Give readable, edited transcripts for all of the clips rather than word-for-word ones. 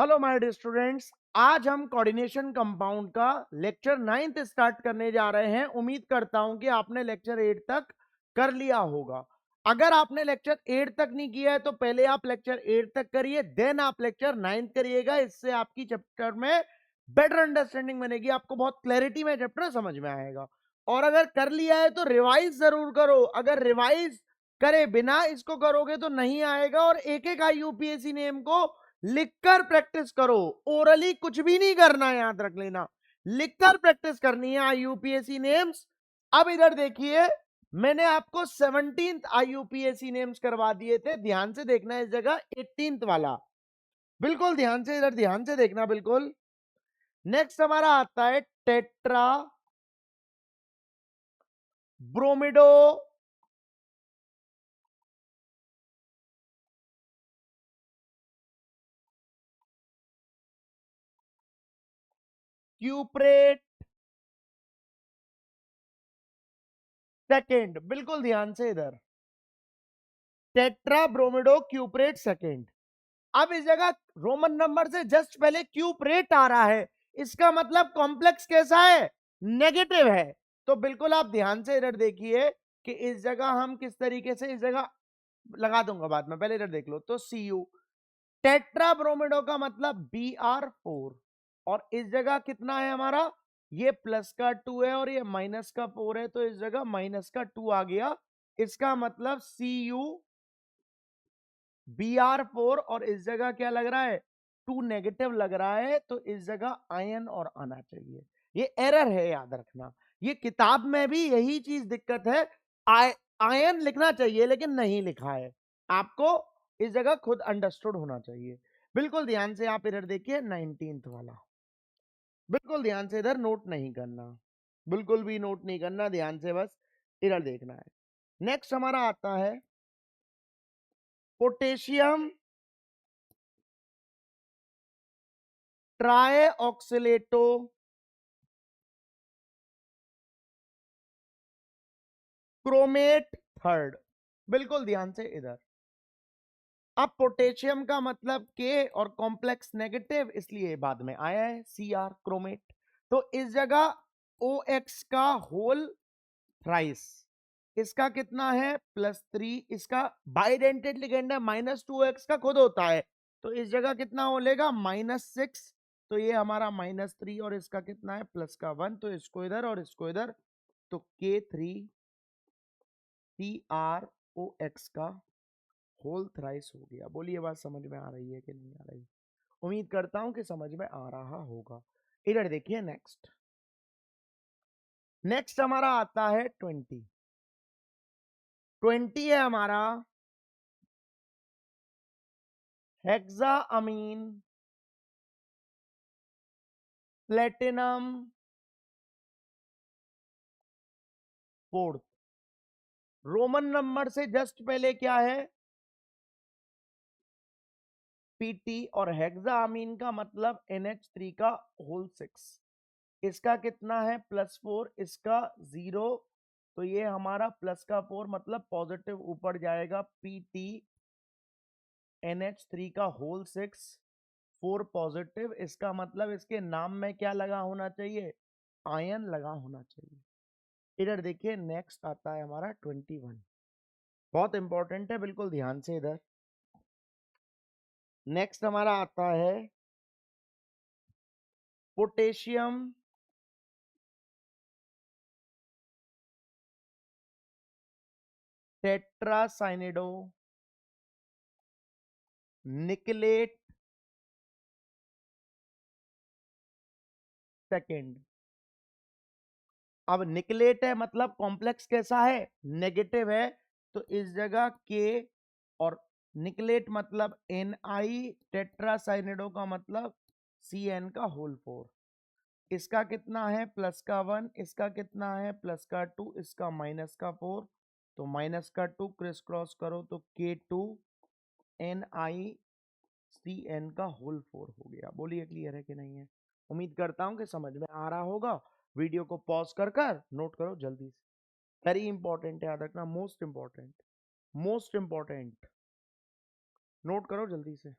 Hello my dear students, आज हम coordination compound का लेक्चर 9th स्टार्ट करने जा रहे हैं। उम्मीद करता हूं कि आपने लेक्चर 8 तक कर लिया होगा। अगर आपने लेक्चर 8 तक नहीं किया है तो पहले आप लेक्चर 8 तक करिए, देन आप लेक्चर 9 करिएगा। इससे आपकी चैप्टर में बेटर अंडरस्टैंडिंग बनेगी, आपको बहुत क्लैरिटी में चैप्टर समझ में आएगा। और अगर कर लिया है तो रिवाइज जरूर करो। अगर रिवाइज करे बिना इसको करोगे तो नहीं आएगा। और एक एक IUPAC नेम को लिखकर प्रैक्टिस करो, ओरली कुछ भी नहीं करना, याद रख लेना, लिखकर प्रैक्टिस करनी है IUPAC नेम्स। अब इधर देखिए, मैंने आपको 17th IUPAC नेम्स करवा दिए थे, ध्यान से देखना इस जगह 18th वाला, बिल्कुल ध्यान से, इधर ध्यान से देखना बिल्कुल। नेक्स्ट हमारा आता है टेट्रा ब्रोमिडो क्यूप्रेट सेकेंड, बिल्कुल ध्यान से इधर, टेट्रा ब्रोमिडो क्यूप्रेट सेकेंड। अब इस जगह रोमन नंबर से जस्ट पहले क्यूप्रेट आ रहा है, इसका मतलब कॉम्प्लेक्स कैसा है, नेगेटिव है। तो बिल्कुल आप ध्यान से इधर देखिए कि इस जगह हम किस तरीके से, इस जगह लगा दूंगा बाद में, पहले इधर देख लो। तो Cu टेट्रा ब्रोमिडो का मतलब Br4, और इस जगह कितना है हमारा, ये प्लस का 2 है और ये माइनस का 4 है, तो इस जगह माइनस का 2 आ गया। इसका मतलब Cu Br4, और इस जगह क्या लग रहा है, 2 नेगेटिव लग रहा है, तो इस जगह आयन और आना चाहिए। ये एरर है, याद रखना। ये किताब में भी यही चीज दिक्कत है, आयन लिखना चाहिए लेकिन नहीं लिखा है। आपको इस जगह खुद अंडरस्टूड होना चाहिए। बिल्कुल ध्यान से आप इधर देखिए 19th वाला, बिल्कुल ध्यान से इधर नोट नहीं करना, बिल्कुल भी नोट नहीं करना, ध्यान से बस इधर देखना है। नेक्स्ट हमारा आता है पोटेशियम ट्राई ऑक्सीलेटो क्रोमेट थर्ड, बिल्कुल ध्यान से इधर। अब पोटेशियम का मतलब के और कॉम्प्लेक्स नेगेटिव, इसलिए बाद में आया है Cr क्रोमेट। तो इस जगह OX का होल थ्राइस, इसका कितना है +3, इसका बाइडेंटेड लिगेंड है, -2x का खुद होता है, तो इस जगह कितना हो लेगा -6। तो ये हमारा -3 और इसका कितना है +1, तो इसको इधर और इसको इधर, तो K3CrOX का होल थ्राइस हो गया। बोलिए बात समझ में आ रही है कि नहीं आ रही? उम्मीद करता हूं कि समझ में आ रहा होगा। इधर देखिए नेक्स्ट, नेक्स्ट हमारा आता है 20। 20 है हमारा हेक्सा अमीन प्लेटिनम फोर्थ। रोमन नंबर से जस्ट पहले क्या है, PT, और हेक्सा अमीन का मतलब NH3 का होल 6, इसका कितना है +4, इसका 0, तो ये हमारा प्लस का 4 मतलब पॉजिटिव ऊपर जाएगा, PTNH3 का होल 6 4 पॉजिटिव, इसका मतलब इसके नाम में क्या लगा होना चाहिए, आयन लगा होना चाहिए। इधर देखिए नेक्स्ट आता है हमारा 21, बहुत इंपॉर्टेंट है, बिल्कुल ध्यान से इधर। नेक्स्ट हमारा आता है पोटेशियम टेट्रासाइनिडो निकलेट सेकेंड। अब निकलेट है मतलब कॉम्प्लेक्स कैसा है, नेगेटिव है, तो इस जगह के, और निकलेट मतलब Ni, टेट्रासाइनिडो का मतलब Cn का होल 4, इसका कितना है प्लस का 1, इसका कितना है प्लस का 2, इसका माइनस का 4, तो माइनस का 2 क्रिस क्रॉस करो तो K2NiCn का होल 4 हो गया। बोलिए क्लियर है कि नहीं है? उम्मीद करता हूं कि समझ में आ रहा होगा। वीडियो को पॉज कर कर नोट करो जल्दी से, वेरी इंपॉर्टेंट है, याद रखना, most important, most important, note करो जल्दी से।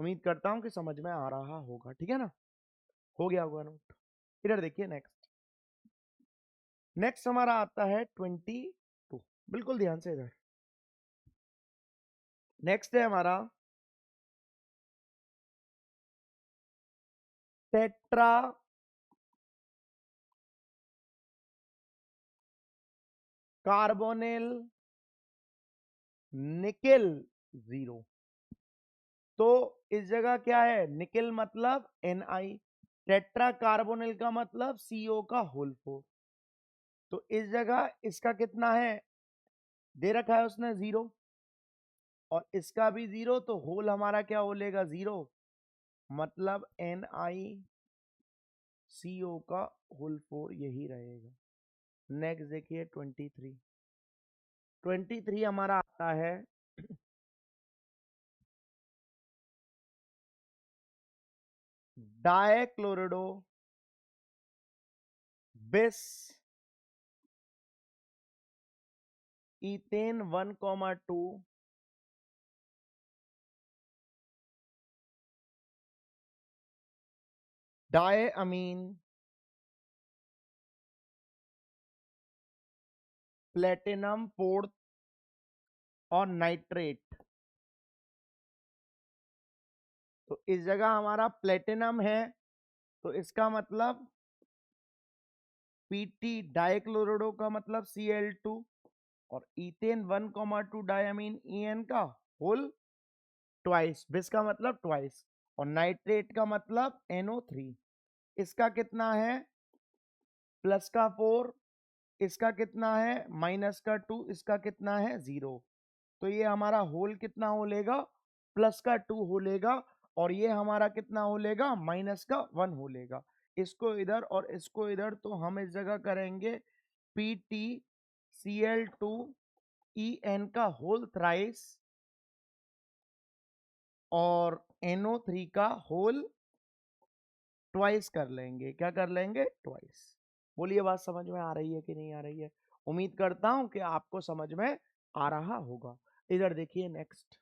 उम्मीद करता हूं कि समझ में आ रहा होगा, ठीक है ना, हो गया होगा नोट। इधर देखिए नेक्स्ट, नेक्स्ट हमारा आता है 22, बिल्कुल ध्यान से इधर। नेक्स्ट है हमारा टेट्रा कार्बोनिल निकेल 0। तो इस जगह क्या है, निकेल मतलब Na, टेट्रा कार्बोनिल का मतलब CO का होल 4। तो इस जगह इसका कितना है, दे रखा है उसने 0, और इसका भी 0, तो होल हमारा क्या हो लेगा 0, मतलब NiCO का होल 4 यही रहेगा। नेक्स्ट देखिए 23, 23 हमारा आता है डाइक्लोरिडो बिस इथेन 1,2 डायअमीन प्लेटिनम 4 और नाइट्रेट। तो इस जगह हमारा प्लेटिनम है, तो इसका मतलब पीटी डाइक्लोरिडो का मतलब Cl2, और इथेन 1,2 डायमीन En का होल ट्वाइस, बिस का मतलब ट्वाइस, और नाइट्रेट का मतलब NO3। इसका कितना है प्लस का 4, इसका कितना है माइनस का 2, इसका कितना है 0। तो ये हमारा होल कितना हो लेगा, प्लस का 2 हो लेगा, और ये हमारा कितना हो लेगा माइनस का 1 हो लेगा। इसको इधर और इसको इधर, तो हम इस जगह करेंगे PtCl2En का होल थ्राइस और NO3 का होल ट्वाइस कर लेंगे। क्या कर लेंगे, ट्वाइस। बोलिए बात समझ में आ रही है कि नहीं आ रही है। उम्मीद करता हूं कि आपको समझ में आ रहा होगा। इधर देखिए नेक्स्ट,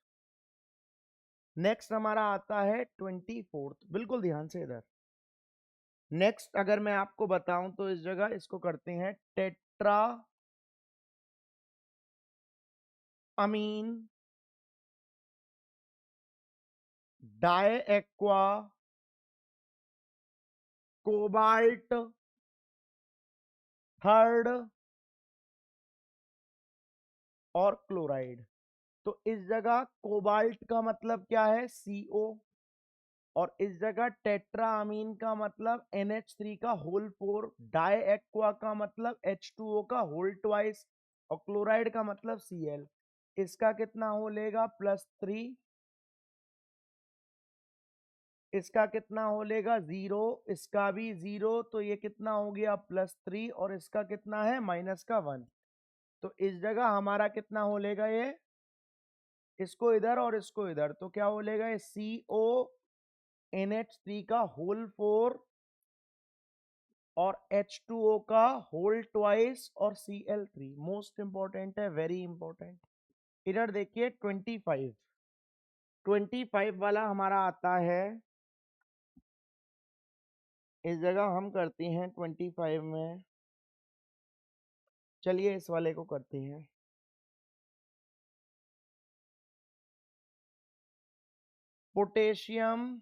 नेक्स्ट हमारा आता है 24, बिल्कुल ध्यान से इधर। नेक्स्ट अगर मैं आपको बताऊं तो इस जगह इसको करते हैं tetra amine die aqua cobalt third और क्लोराइड। तो इस जगह कोबाल्ट का मतलब क्या है CO, और इस जगह टेट्रामीन का मतलब NH3 का होल 4, डाई एक्वा का मतलब H2O का होल ट्वाइस, और क्लोराइड का मतलब Cl। इसका कितना हो लेगा +3, इसका कितना हो लेगा 0, इसका भी 0, तो ये कितना हो गया +3, और इसका कितना है माइनस का 1। तो इस जगह हमारा कितना हो लेगा, ये इसको इधर और इसको इधर, तो क्या हो लेगा ये CO NH3 का होल 4 और H2O का होल ट्वाइस और Cl3। मोस्ट इंपॉर्टेंट है, वेरी इंपॉर्टेंट। इधर देखिए 25, 25 वाला हमारा आता है, इस जगह हम करते हैं 25 में, चलिए इस वाले को करते हैं पोटेशियम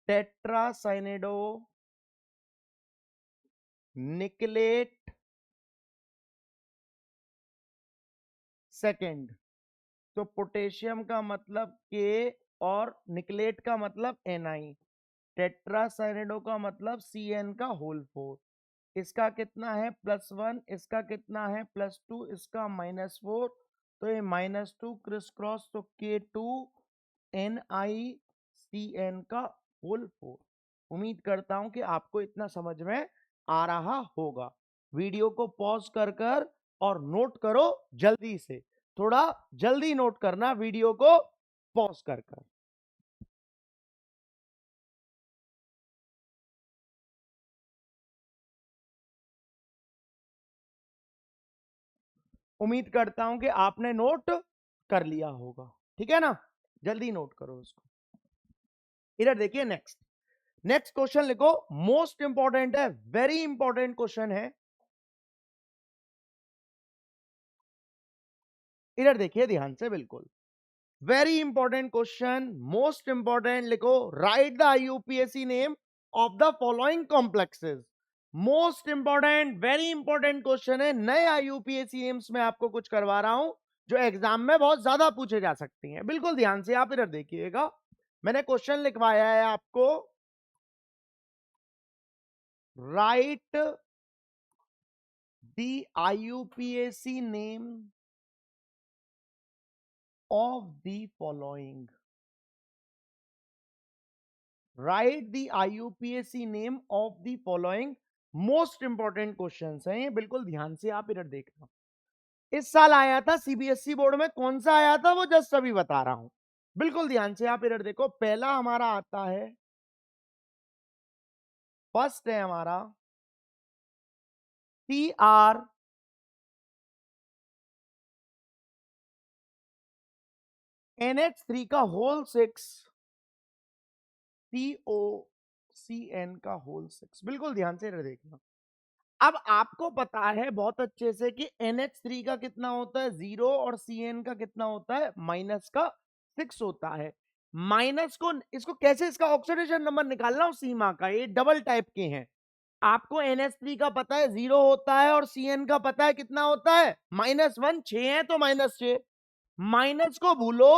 टेट्रासाइनेडो निकलेट सेकेंड। तो पोटेशियम का मतलब K और निकलेट का मतलब Ni, टेट्रासाइनेडो का मतलब Cn का होल 4। इसका कितना है +1, इसका कितना है +2, इसका -4, तो ये -2 क्रिस क्रॉस, तो K2NiCN का होल 4। उम्मीद करता हूं कि आपको इतना समझ में आ रहा होगा। वीडियो को पॉज कर और नोट करो जल्दी से, थोड़ा जल्दी नोट करना वीडियो को पॉज कर। उम्मीद करता हूं कि आपने नोट कर लिया होगा। ठीक है ना, जल्दी नोट करो उसको। इधर देखिए नेक्स्ट, नेक्स्ट क्वेश्चन लिखो, मोस्ट इंपॉर्टेंट है, वेरी इंपॉर्टेंट क्वेश्चन है। इधर देखिए ध्यान से, बिल्कुल very important question, most important लिखो, write the IUPAC name of the following complexes. Most important, very important question है, नए आईयूपीएसी नेम्स में आपको कुछ करवा रहा हूं जो एग्जाम में बहुत ज्यादा पूछे जा सकती हैं। बिल्कुल ध्यान से आप इधर देखिएगा, मैंने क्वेश्चन लिखवाया है आपको, right the IUPAC name of the following, right the IUPAC name of the following. Most important questions हैं ये, बिल्कुल ध्यान से आप इधर देखना। इस साल आया था सीबीएसई बोर्ड में, कौन सा आया था वो जस्ट अभी बता रहा हूं, बिल्कुल ध्यान से आप इधर देखो। पहला हमारा आता है, फर्स्ट है हमारा TR NH3 का होल 6 COCN का होल 6, बिल्कुल ध्यान से इधर देखना। अब आपको पता है बहुत अच्छे से कि NH3 का कितना होता है 0 और CN का कितना होता है माइनस का 6 होता है। माइनस को, इसको कैसे, इसका ऑक्सीडेशन नंबर निकालना हो सीमा का, ये डबल टाइप के हैं। आपको NH3 का पता है 0 होता है और CN का पता है कितना होता है -1, 6 है तो -6, माइनस को भूलो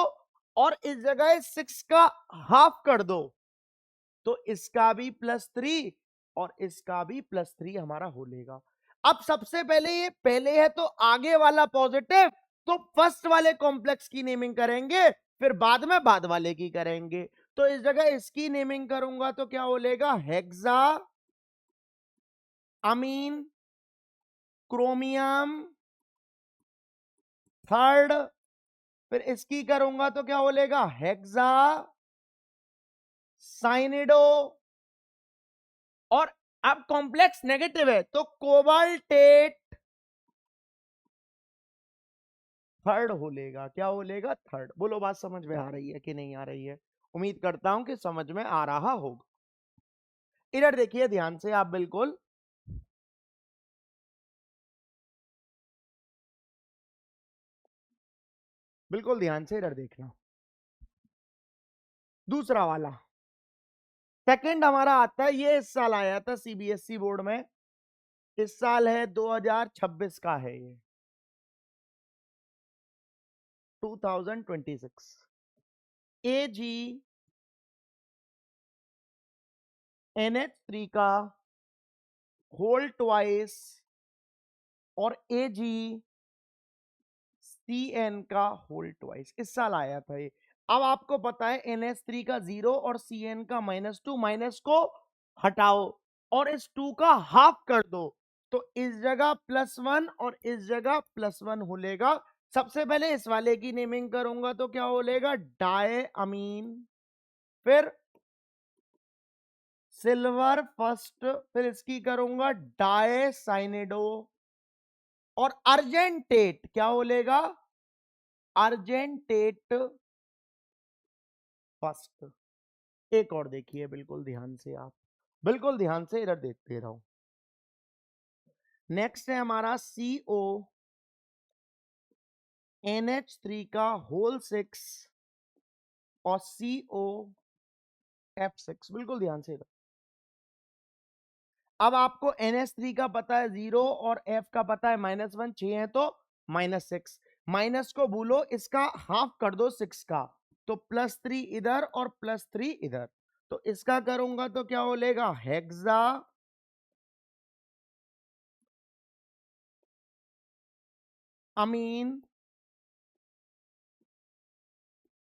और इस जगह 6 का हाफ कर दो, तो इसका भी +3 और इसका भी +3 हमारा हो लेगा। अब सबसे पहले ये पहले है तो आगे वाला पॉजिटिव, तो फर्स्ट वाले कॉम्प्लेक्स की नेमिंग करेंगे, फिर बाद में बाद वाले की करेंगे। तो इस जगह इसकी नेमिंग करूंगा तो क्या बोलेगा, हेक्सा अमीन क्रोमियम थर्ड, फिर इसकी करूंगा तो क्या बोलेगा, हेक्सा साइनिडो, और अब कॉम्प्लेक्स नेगेटिव है तो कोबाल्टेट थर्ड हो लेगा। क्या हो लेगा, थर्ड। बोलो बात समझ में आ रही है कि नहीं आ रही है, उम्मीद करता हूं कि समझ में आ रहा होगा। इधर देखिए ध्यान से आप, बिल्कुल बिल्कुल ध्यान से इधर देखना। दूसरा वाला सेकंड हमारा आता है, ये इस साल आया था सीबीएसई बोर्ड में, इस साल है 2026 का है ये, 2026। AG NH3 का होल ट्वाइस और AG CN का होल ट्वाइस, इस साल आया था ये। अब आपको पता है NH3 का 0 और CN का -2, माइनस को हटाओ और इस 2 का हाफ कर दो, तो इस जगह +1 और इस जगह +1 हो लेगा। सबसे पहले इस वाले की नेमिंग करूंगा तो क्या हो लेगा, डाई अमीन, फिर सिल्वर फर्स्ट, फिर इसकी करूंगा डाई साइनिडो, और अर्जेंटेट क्या बोलेगा, अर्जेंटेट फर्स्ट। एक और देखिए बिल्कुल ध्यान से आप, बिल्कुल ध्यान से इधर देखते रहो। नेक्स्ट है हमारा CONH3 का होल 6 और COF6, बिल्कुल ध्यान से इधर। अब आपको NH3 का पता है 0 और F का पता है -1, 6 है तो -6, माइनस को भूलो, इसका हाफ कर दो 6 का, तो +3 इधर और +3 इधर, तो इसका करूंगा तो क्या बोलेगा, hexa ammine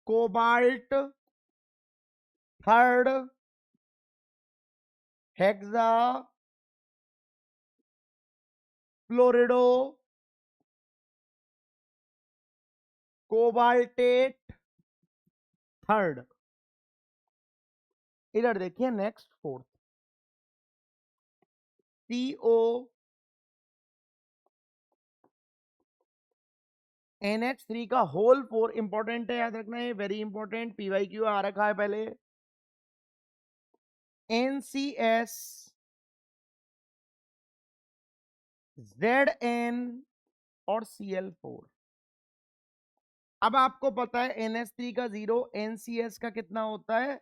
cobalt third hexa fluorido cobaltate third. इधर देखिए नेक्स्ट फोर्थ, CO NH3 का होल 4 इंपॉर्टेंट है, याद रखना है, वेरी इंपॉर्टेंट, PYQ आ रखा है पहले। NCS Zn और Cl4। अब आपको पता है NH3 का 0, NCS का कितना होता है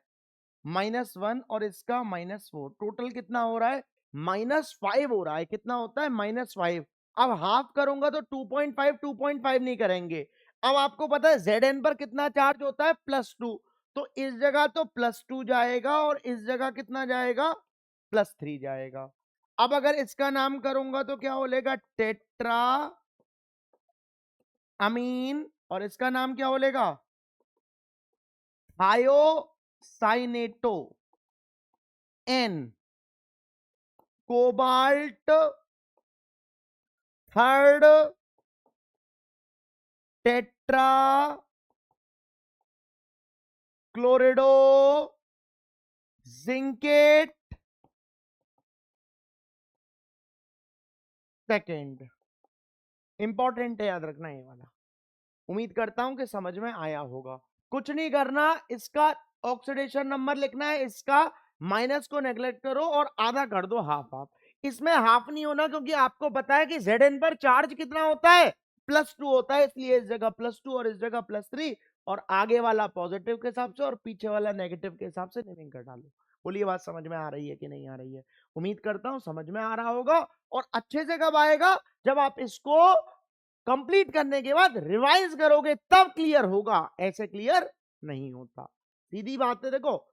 -1 और इसका -4, टोटल कितना हो रहा है -5 हो रहा है। कितना होता है -5। अब हाफ करूंगा तो 2.5 2.5 नहीं करेंगे। अब आपको पता है Zn पर कितना चार्ज होता है +2, तो इस जगह तो +2 जाएगा और इस जगह कितना जाएगा +3 जाएगा। अब अगर इसका नाम करूंगा तो क्या बोलेगा टेट्रा अमीन, और इसका नाम क्या बोलेगा thiocyanato N cobalt third tetra chlorido zincate second. Important है, याद रखना ये वाला। उम्मीद करता हूं कि समझ में आया होगा। कुछ नहीं करना, इसका ऑक्सीडेशन नंबर लिखना है, इसका माइनस को नेग्लेक्ट करो और आधा कर दो, हाफ हाफ। इसमें हाफ नहीं होना क्योंकि आपको पता है कि Zn पर चार्ज कितना होता है +2 होता है, इसलिए इस जगह +2 और इस जगह +3, और आगे वाला पॉजिटिव के हिसाब से और पीछे वाला नेगेटिव के हिसाब से नेमिंग कर डालो। बोलिए बात समझ में आ रही है कि नहीं आ रही है? उम्मीद करता हूं समझ में आ रहा होगा। और अच्छे से कब आएगा, जब आप इसको कंप्लीट करने के बाद रिवाइज करोगे तब क्लियर होगा, ऐसे क्लियर नहीं होता। सीधी बात है, देखो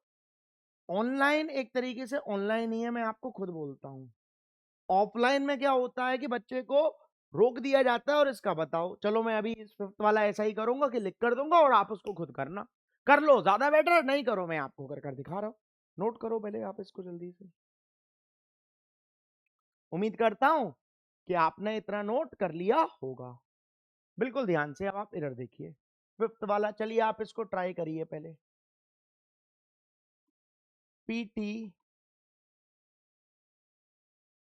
ऑनलाइन एक तरीके से ऑनलाइन ही है, मैं आपको खुद बोलता हूं। ऑफलाइन में क्या होता है कि बच्चे को रोक दिया जाता है और इसका बताओ, चलो मैं अभी इस 5th वाला ऐसा ही करूंगा कि लिख कर दूंगा और आप उसको खुद करना, कर लो ज्यादा बेटर, नहीं करो मैं आपको कर कर दिखा रहा हूं। नोट करो पहले आप इसको जल्दी से। उम्मीद करता हूं कि आपने इतना नोट कर लिया होगा। बिल्कुल ध्यान से अब आप इधर देखिए 5th वाला, चलिए आप इसको ट्राई करिए पहले। PT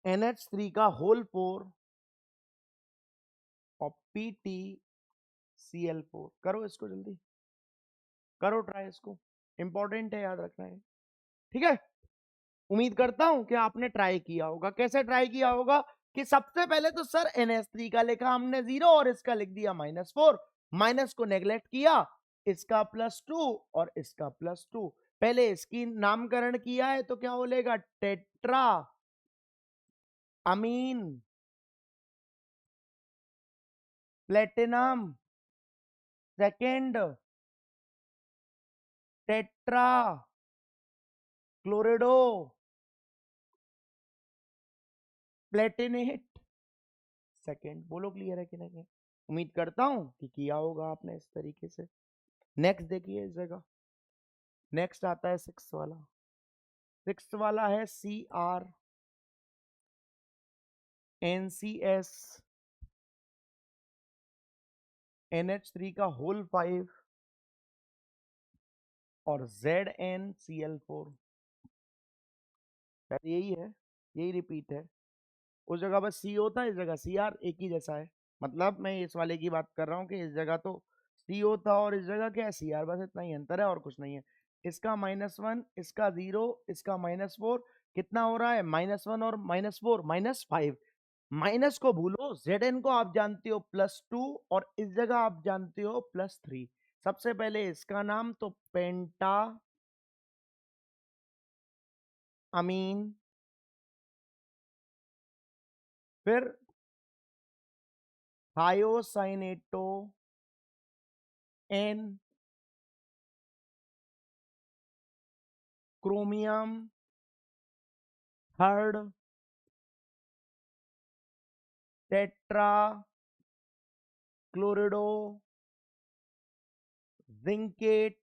NH3 का होल 4 और PTCl4, करो इसको जल्दी, करो ट्राई इसको, इंपॉर्टेंट है, याद रखना है, ठीक है। उम्मीद करता हूं कि आपने ट्राई किया होगा। कैसे ट्राई किया होगा कि सबसे पहले तो सर NH3 का लिखा हमने 0 और इसका लिख दिया -4, माइनस को नेग्लेक्ट किया, इसका +2 और इसका +2, पहले इसकी नामकरण किया है तो क्या बोलेगा tetra ammine platinum, second tetra chlorido platinate second. बोलो क्लियर है कि नहीं? उम्मीद करता हूं कि किया होगा आपने इस तरीके से। नेक्स्ट देखिए इस जगह, नेक्स्ट आता है 6 वाला। 6 वाला है CrNCS NH3 का होल 5 और ZnCl4। यही है, यही रिपीट है। उस जगह बस सी होता है, इस जगह Cr, एक ही जैसा है। मतलब मैं इस वाले की बात कर रहा हूँ कि इस जगह तो सी होता और इस जगह क्या है Cr, बस इतना ही अंतर है और कुछ नहीं है। इसका -1, इसका 0, इसका -4, कितना हो रहा है -1 और -4 -5। माइनस को भूलो, Zn को आप जानते हो +2 और इस जगह आप जानते हो +3। सबसे पहले इसका नाम तो पेंटा अमीन, फिर thiocyanato N chromium third tetra chlorido zincate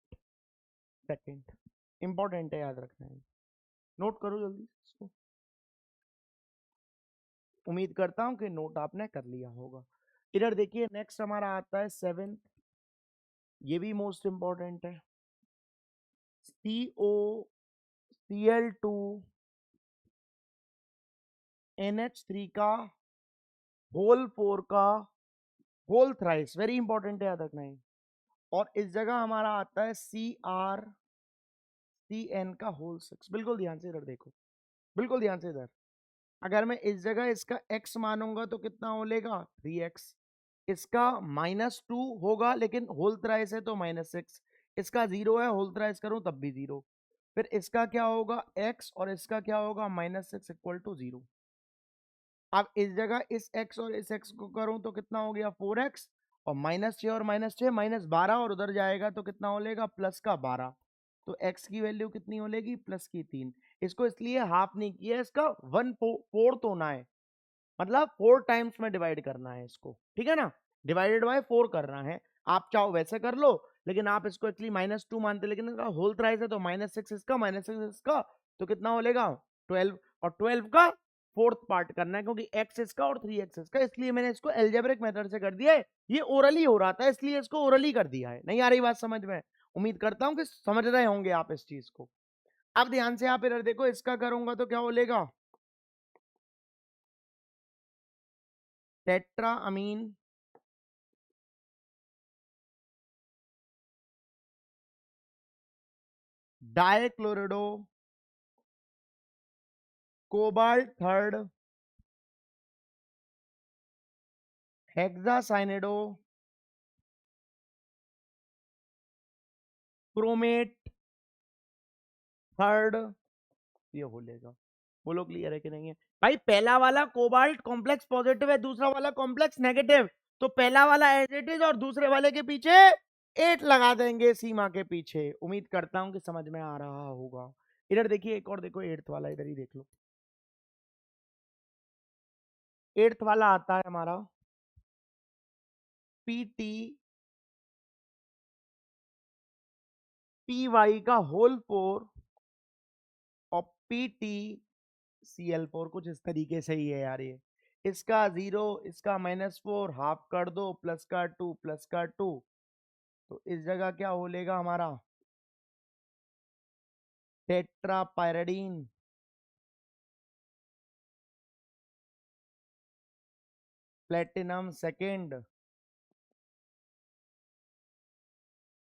second. Important है, याद रखना है, नोट करो जल्दी इसको। उम्मीद करता हूं कि नोट आपने कर लिया होगा। इधर देखिए नेक्स्ट हमारा आता है 7, ये भी मोस्ट इंपॉर्टेंट है। COCl2 NH3 का होल 4 का होल थ्राइस, वेरी इंपॉर्टेंट है, याद रखना है। और इस जगह हमारा आता है CrCn का होल 6। बिल्कुल ध्यान से इधर देखो, बिल्कुल ध्यान से इधर। अगर मैं इस जगह इसका x मानूंगा तो कितना हो लेगा 3x। इसका -2 होगा, लेकिन होल थ्राइस है तो -6। इसका 0 है, होल थ्राइस करूं तब भी 0। फिर इसका क्या होगा x, और इसका क्या होगा -6 इक्वल टू 0। अब इस जगह इस x और इस x को करूं तो कितना हो गया 4x, और -6 और -6 -12, और उधर जाएगा तो कितना हो लेगा प्लस का 12। तो x की वैल्यू कितनी हो लेगी प्लस की 3। इसको इसलिए हाफ नहीं किया, इसका 1/4 होना है, मतलब 4 टाइम्स में डिवाइड करना है इसको, ठीक है ना, डिवाइडेड बाय 4 करना है। आप चाहो वैसे कर लो, लेकिन आप इसको एक्चुअली -2 मानते, लेकिन इसका होल थ्राइस है तो -6 इसका -6 इसका, तो कितना हो लेगा 12, और 12 का फोर्थ पार्ट करना है, क्योंकि x इसका और 3x इसका, इसलिए मैंने इसको एल्जेब्रिक मेथड से कर दिया है। ये ओरली हो रहा था इसलिए इसको ओरली कर दिया है। नहीं आ रही बात समझ में? उम्मीद करता हूं कि समझ रहे होंगे आप इस चीज को। अब ध्यान से आप इधर देखो, इसका करूंगा तो क्या बोलेगा tetra ammine dichlorido cobalt third hexacyanido chromate third, ये हो लेगा। बोलो क्लियर है कि नहीं है भाई? पहला वाला कोबाल्ट कॉम्प्लेक्स पॉजिटिव है, दूसरा वाला कॉम्प्लेक्स नेगेटिव, तो पहला वाला एज इट इज और दूसरे वाले के पीछे 8 लगा देंगे सीमा के पीछे। उम्मीद करता हूं कि समझ में आ रहा होगा। इधर देखिए एक और देखो, 8th वाला इधर ही देख लो। 8th वाला आता है हमारा PT PY का होल 4 और PTCl4, कुछ इस तरीके से ही है यार ये। इसका 0, इसका -4, हाफ कर दो, प्लस का 2 प्लस का 2, तो इस जगह क्या हो लेगा हमारा टेट्रापायराडीन प्लेटिनम सेकेंड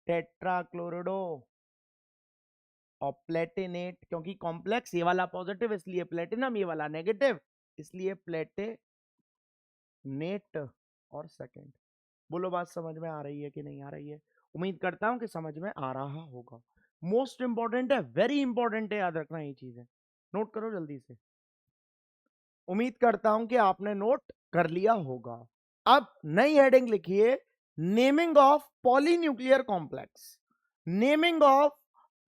टेट्राक्लोरिडो और प्लेटिनेट, क्योंकि कॉम्प्लेक्स ये वाला पॉजिटिव इसलिए प्लेटिनम, ये वाला नेगेटिव इसलिए प्लेटिनेट और सेकेंड। बोलो बात समझ में आ रही है कि नहीं आ रही है? उम्मीद करता हूं कि समझ में आ रहा होगा। मोस्ट इंपॉर्टेंट है, वेरी इंपॉर्टेंट है, याद रखना ये चीजें, नोट करो जल्दी से। उम्मीद करता हूं कि आपने नोट कर लिया होगा। अब नई हेडिंग लिखिए, naming of polynuclear complex. Naming of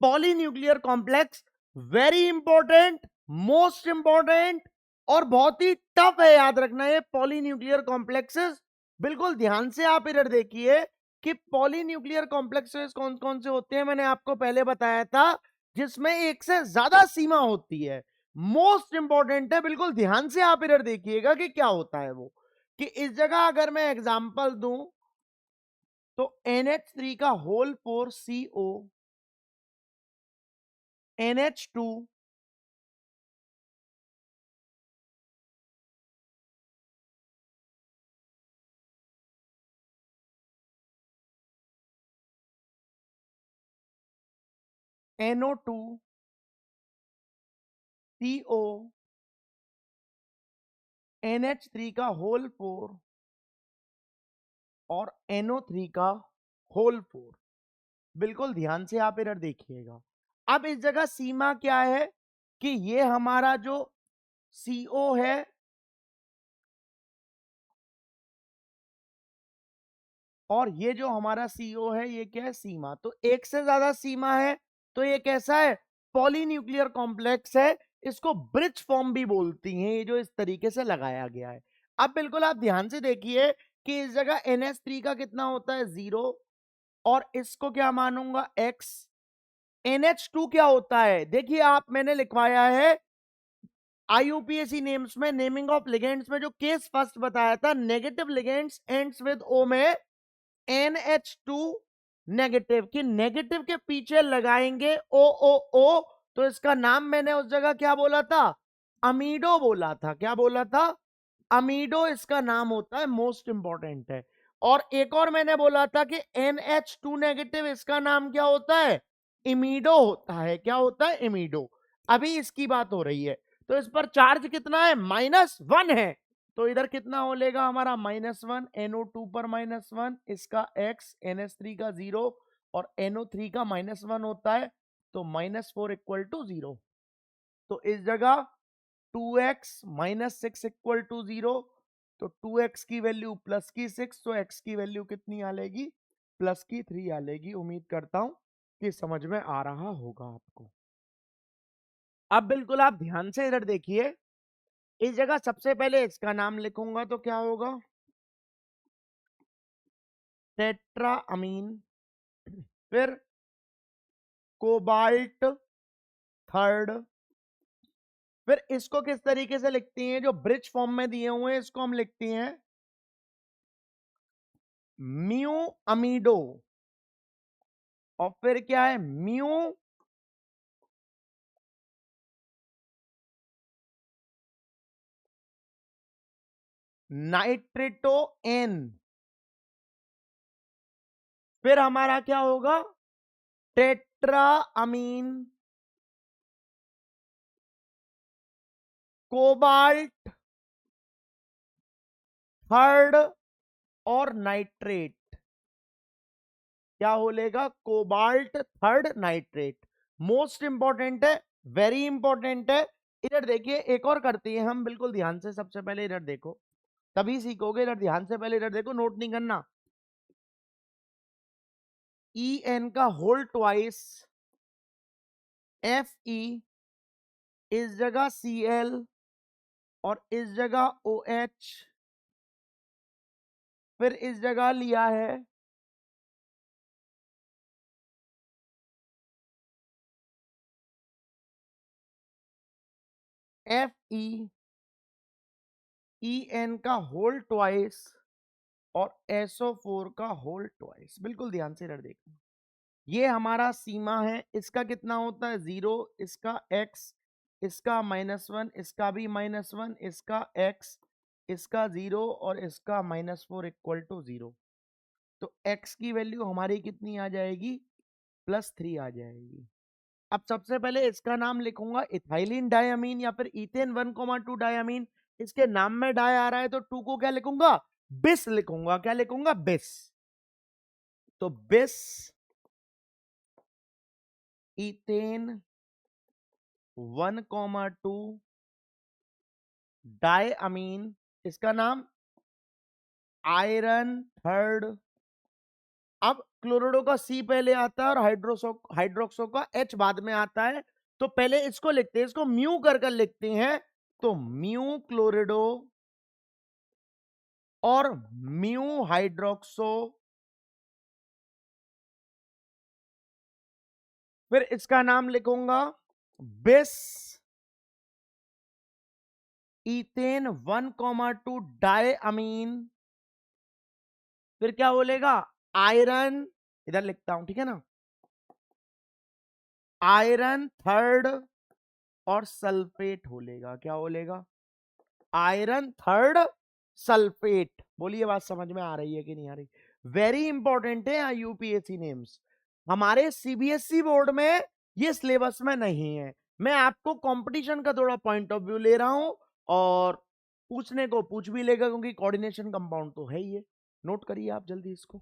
polynuclear complex, very important, most important, और बहुत ही टफ है याद रखना ये पॉलीन्यूक्लियर कॉम्प्लेक्सेस। बिल्कुल ध्यान से आप इधर देखिए कि पॉलीन्यूक्लियर कॉम्प्लेक्सेस कौन कौन से होते हैं। मैंने आपको पहले बताया था जिसमें एक से ज्यादा सीमा होती है। मोस्ट इंपॉर्टेंट है, बिल्कुल ध्यान से आप इधर देखिएगा कि क्या होता है वो। कि इस जगह अगर मैं एग्जांपल दूं तो NH3 का whole 4 CO, NH2, NO2, CO, NH3 का होल 4 और NO3 का होल 4। बिल्कुल ध्यान से आप इधर देखिएगा। अब इस जगह सीमा क्या है कि ये हमारा जो CO है, और ये जो हमारा CO है ये क्या है सीमा, तो एक से ज्यादा सीमा है तो ये कैसा है पॉलीन्यूक्लियर कॉम्प्लेक्स है। इसको ब्रिज फॉर्म भी बोलती हैं, ये जो इस तरीके से लगाया गया है। अब बिल्कुल आप ध्यान से देखिए कि इस जगह NH3 का कितना होता है 0, और इसको क्या मानूंगा x। NH2 क्या होता है देखिए आप, मैंने लिखवाया है IUPAC नेम्स में, नेमिंग ऑफ लिगेंड्स में जो केस फर्स्ट बताया था, negative ligands ends with O में NH2 नेगेटिव, कि नेगेटिव के पीछे लगाएंगे OOO, तो इसका नाम मैंने उस जगह क्या बोला था अमीडो बोला था। क्या बोला था? अमीडो इसका नाम होता है, मोस्ट इंपॉर्टेंट है। और एक और मैंने बोला था कि NH2 नेगेटिव, इसका नाम क्या होता है? इमीडो होता है। क्या होता है? इमीडो। अभी इसकी बात हो रही है। तो इस पर चार्ज कितना है? -1 है। तो इधर कितना हो लेगा हमारा? -1, NO2 पर -1, इसका x, NH3 का 0 और NO3 का -1 होता है, तो -4 = 0। तो इस जगह 2x - 6 = 0। तो 2x की वैल्यू प्लस की 6, तो x की वैल्यू कितनी आ लेगी? प्लस की 3 आ लेगी। उम्मीद करता हूं कि समझ में आ रहा होगा आपको। अब बिल्कुल आप ध्यान से इधर देखिए, इस जगह सबसे पहले इसका नाम लिखूंगा तो क्या होगा? टेट्रा अमीन। फिर कोबाल्ट थर्ड। फिर इसको किस तरीके से लिखते हैं? जो ब्रिज फॉर्म में दिए हुए हैं इसको हम लिखते हैं म्यू अमीडो। और फिर क्या है? Mu nitrato N. फिर हमारा क्या होगा? टेट्रा अमीन कोबाल्ट थर्ड और नाइट्रेट। क्या हो लेगा? Cobalt third nitrate. Most important है, वेरी इंपॉर्टेंट है। इधर देखिए, एक और करते हैं हम, बिल्कुल ध्यान से। सबसे पहले इधर देखो, तभी सीखोगे। इधर ध्यान से पहले इधर देखो, नोट नहीं करना। EN का होल ट्वाइस FE, इस जगह Cl और इस जगह OH, फिर इस जगह लिया है Fe, EN का होल ट्वाइस और SO4 का होल ट्वाइस। बिल्कुल ध्यान से इधर देखना। ये हमारा सीमा है। इसका कितना होता है? 0, इसका x, इसका -1, इसका भी -1, इसका x, इसका 0 और इसका -4 = 0। तो x की वैल्यू हमारी कितनी आ जाएगी? +3 आ जाएगी। अब सबसे पहले इसका नाम लिखूंगा इथाइलिन डायमीन या फिर इथेन 1,2 डायमीन। इसके नाम में डाय आ रहा है तो 2 को क्या लिखूंगा? बिस लिखूंगा। क्या लिखूंगा? बिस। तो बिस इथेन 1,2 डायमीन, इसका नाम आयरन थर्ड। अब क्लोरिडो का C पहले आता है और हाइड्रोक्सो का H बाद में आता है। तो पहले इसको लिखते हैं, इसको म्यू कर लिखते हैं। तो म्यू क्लोरिडो और म्यू हाइड्रोक्सो। फिर इसका नाम लिखूंगा बिस इथेन 1,2 डायमीन। फिर क्या बोलेगा? आयरन, इधर लिखता हूं, ठीक है ना? आयरन थर्ड और सल्फेट होलेगा। क्या होलेगा? Iron third sulphate. बोलिए, बात समझ में आ रही है कि नहीं आ रही? वेरी इंपॉर्टेंट है यूपीएससी नेम्स। हमारे सीबीएसई बोर्ड में ये सिलेबस में नहीं है। मैं आपको कंपटीशन का थोड़ा पॉइंट ऑफ व्यू ले रहा हूं, और पूछने को पूछ भी लेगा क्योंकि कोऑर्डिनेशन कंपाउंड तो है ही है। नोट करिए आप जल्दी इसको,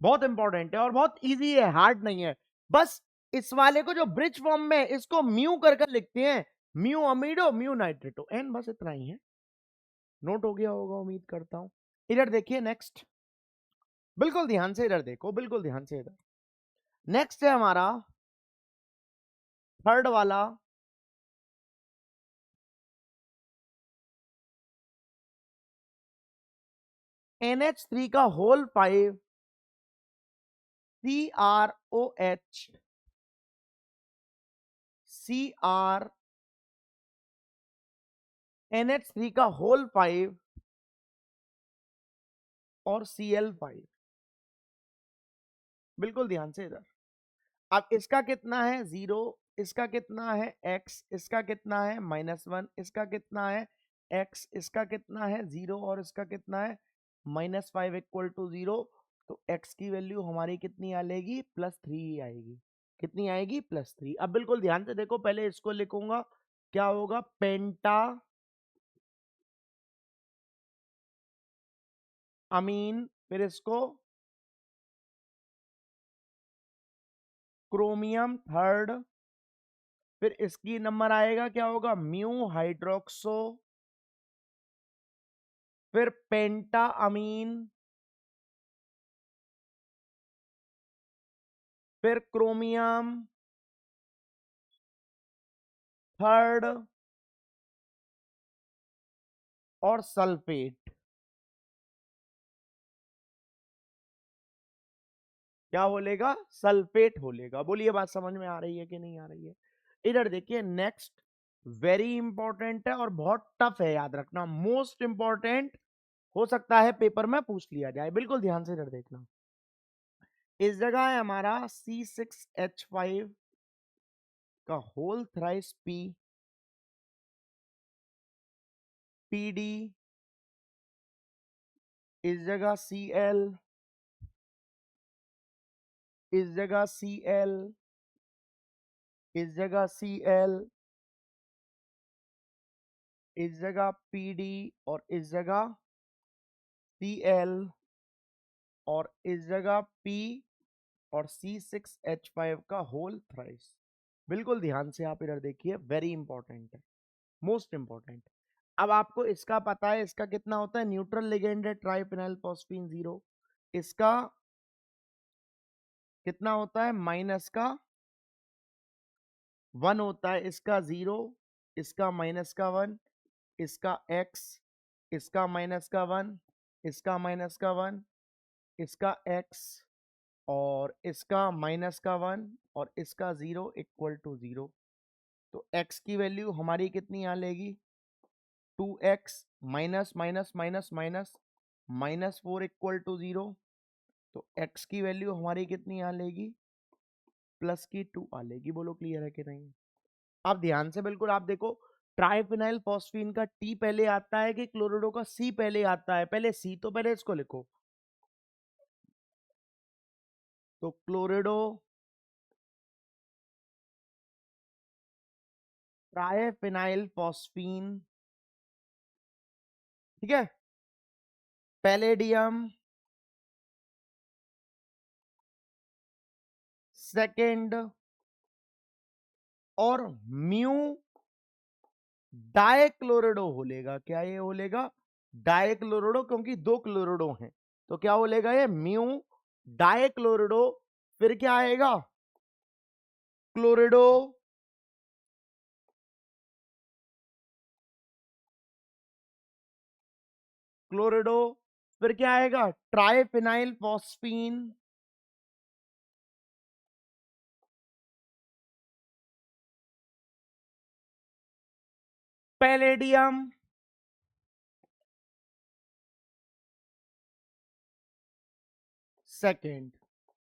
बहुत इंपॉर्टेंट है और बहुत इजी है, हार्ड नहीं है। बस इस वाले को जो ब्रिज फॉर्म में इसको म्यू कर लिखते हैं, म्यू अमीडो म्यू नाइट्रेटो एन, बस इतना ही है। नोट हो गया होगा उम्मीद करता हूं। इधर देखिए नेक्स्ट, बिल्कुल ध्यान से इधर देखो, बिल्कुल ध्यान से इधर। नेक्स्ट है हमारा थर्ड वाला, NH3 का होल 5 CrOH Cr, NH3 का होल 5 और Cl5। बिल्कुल ध्यान से इधर। अब इसका कितना है? 0, इसका कितना है? x, इसका कितना है? -1, इसका कितना है? x, इसका कितना है? 0 और इसका कितना है? -5 इक्वल टू 0, तो x की वैल्यू हमारी कितनी आएगी? +3 ही आएगी। कितनी आएगी? +3। अब बिल्कुल ध्यान से देखो, पहले इसको लिखूंगा, क्या होगा? पेंटा अमीन, फिर इसको क्रोमियम थर्ड, फिर इसकी नंबर आएगा, क्या होगा? म्यू हाइड्रोक्सो, फिर पेंटा अमीन, फिर क्रोमियम थर्ड और सल्फेट। क्या होलेगा? सल्फेट होलेगा। बोलिए, बात समझ में आ रही है कि नहीं आ रही है? इधर देखिए, नेक्स्ट वेरी इंपॉर्टेंट है और बहुत टफ है, याद रखना, मोस्ट इंपॉर्टेंट। हो सकता है पेपर में पूछ लिया जाए, बिल्कुल ध्यान से इधर देखना। इस जगह है हमारा C6H5 का होल थ्राइस P, PD, इस जगह Cl, इस जगह Cl, इस जगह Cl, इस जगह PD और इस जगह Cl और इस जगह P और C6H5 का होल थ्राइस। बिल्कुल ध्यान से आप इधर देखिए, वेरी इंपॉर्टेंट है, मोस्ट इंपॉर्टेंट। अब आपको इसका पता है, इसका कितना होता है? न्यूट्रल लिगेंड है ट्राइफिनाइल फॉस्फीन 0, इसका कितना होता है? -1 होता है, इसका 0, इसका -1, इसका x, इसका -1, इसका -1, इसका x और इसका -1 और इसका 0 इक्वल टू 0। तो x की वैल्यू हमारी कितनी आ लेगी? 2x minus minus minus minus -4 equal to 0। तो x की वैल्यू हमारी कितनी आ लेगी? +2 आ लेगी। बोलो क्लियर है कि नहीं? अब ध्यान से बिल्कुल आप देखो, ट्राइफिनाइल फॉस्फीन का T पहले आता है कि क्लोरिडो का C पहले आता है? पहले C, तो पहले इसको लिखो। तो क्लोरिडो ट्राइफिनाइल फॉस्फीन, ठीक है, पैलेडियम सेकंड और म्यू डाइक्लोरिडो होलेगा। क्या ये होलेगा? डाइक्लोरिडो, क्योंकि 2 क्लोरिडो हैं, तो क्या होलेगा? ये म्यू डाइक्लोरिडो। फिर क्या आएगा? क्लोरिडो क्लोरिडो, फिर क्या आएगा? Triphenyl phosphine, palladium second.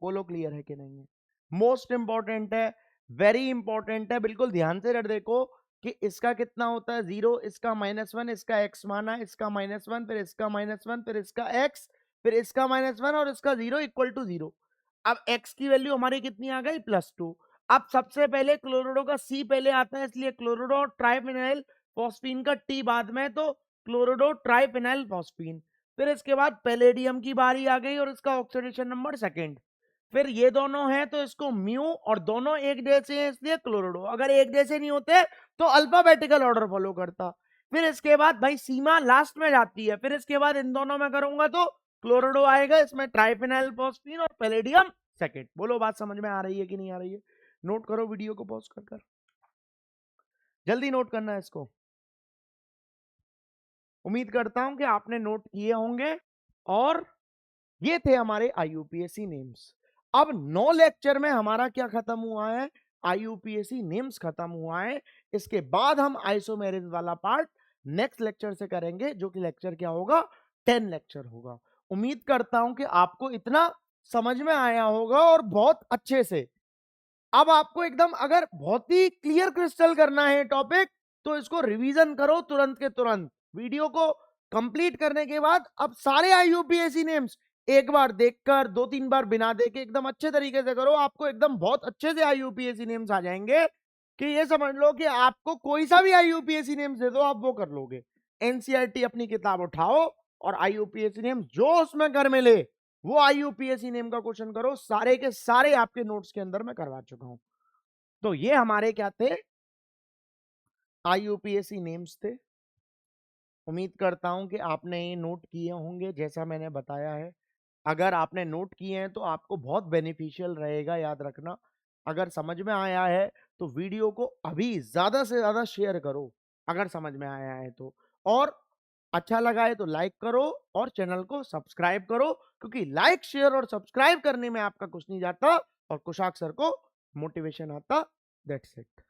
बोलो क्लियर है कि नहीं है? मोस्ट इंपॉर्टेंट है, वेरी इंपॉर्टेंट है। बिल्कुल ध्यान से देखो कि इसका कितना होता है? 0, इसका -1, इसका x माना, इसका -1, फिर इसका -1, फिर इसका x, फिर इसका -1 और इसका 0 इक्वल टू 0। अब x की वैल्यू हमारी कितनी आ गई? +2। अब सबसे पहले क्लोरिडो का C पहले आता है, इसलिए क्लोरिडो और ट्राइफिनाइल फॉस्फीन का T बाद में, तो क्लोरिडो ट्राइफिनाइल फॉस्फीन। फिर इसके बाद पैलेडियम की बारी आ गई और इसका ऑक्सीडेशन नंबर सेकंड। फिर ये दोनों हैं तो इसको म्यू, और दोनों एक जैसे हैं इसलिए क्लोरिडो। अगर एक जैसे नहीं होते तो अल्फाबेटिकल ऑर्डर फॉलो करता। फिर इसके बाद भाई सीमा लास्ट में जाती है, फिर इसके बाद इन दोनों में करूंगा तो क्लोरिडो आएगा, इसमें ट्राइफिनाइल फॉस्फीन और पैलेडियम सेकंड। बोलो बात समझ में आ रही है कि नहीं आ रही है? नोट करो वीडियो को पॉज कर जल्दी नोट करना है इसको। उम्मीद करता हूं कि आपने नोट किए होंगे। और ये थे हमारे आईयूपीएससी नेम्स। अब 9 लेक्चर में हमारा क्या खत्म हुआ है? आईयूपीएससी नेम्स खत्म हुआ है। इसके बाद हम आइसोमेरिज वाला पार्ट नेक्स्ट लेक्चर से करेंगे, जो कि लेक्चर क्या होगा? 10 लेक्चर होगा। उम्मीद करता हूं कि आपको इतना समझ में आया होगा और बहुत अच्छे से। अब आपको एकदम अगर बहुत ही क्लियर क्रिस्टल करना है टॉपिक, तो इसको रिवीजन करो तुरंत के तुरंत। वीडियो को कंप्लीट करने के बाद अब सारे आईयूपीएसी नेम्स एक बार देखकर 2-3 बार बिना देखे एकदम अच्छे तरीके से करो, आपको एकदम बहुत अच्छे से आईयूपीएसी नेम्स आ जाएंगे कि ये समझ लो कि आपको कोई सा भी आईयूपीएसी नेम्स दे दो, आप वो कर लोगे। एनसीईआरटी अपनी किताब उठाओ और आईयूपीएसी नेम जो उसमें घर में ले वो आईयूपीएसी नेम का क्वेश्चन करो, सारे के सारे आपके नोट्स के अंदर मैं करवा चुका हूं। तो ये हमारे क्या थे, आईयूपीएसी नेम्स थे। उम्मीद करता हूं कि आपने ये नोट किए होंगे जैसा मैंने बताया है। अगर आपने नोट किए हैं तो आपको बहुत बेनिफिशियल रहेगा, याद रखना। अगर समझ में आया है तो वीडियो को अभी ज्यादा से ज्यादा शेयर करो, अगर समझ में आया है तो। और अच्छा लगा है तो लाइक करो और चैनल को सब्सक्राइब करो, क्योंकि लाइक शेयर और सब्सक्राइब करने में आपका कुछ नहीं जाता और कुशाक सर को मोटिवेशन आता। That's it.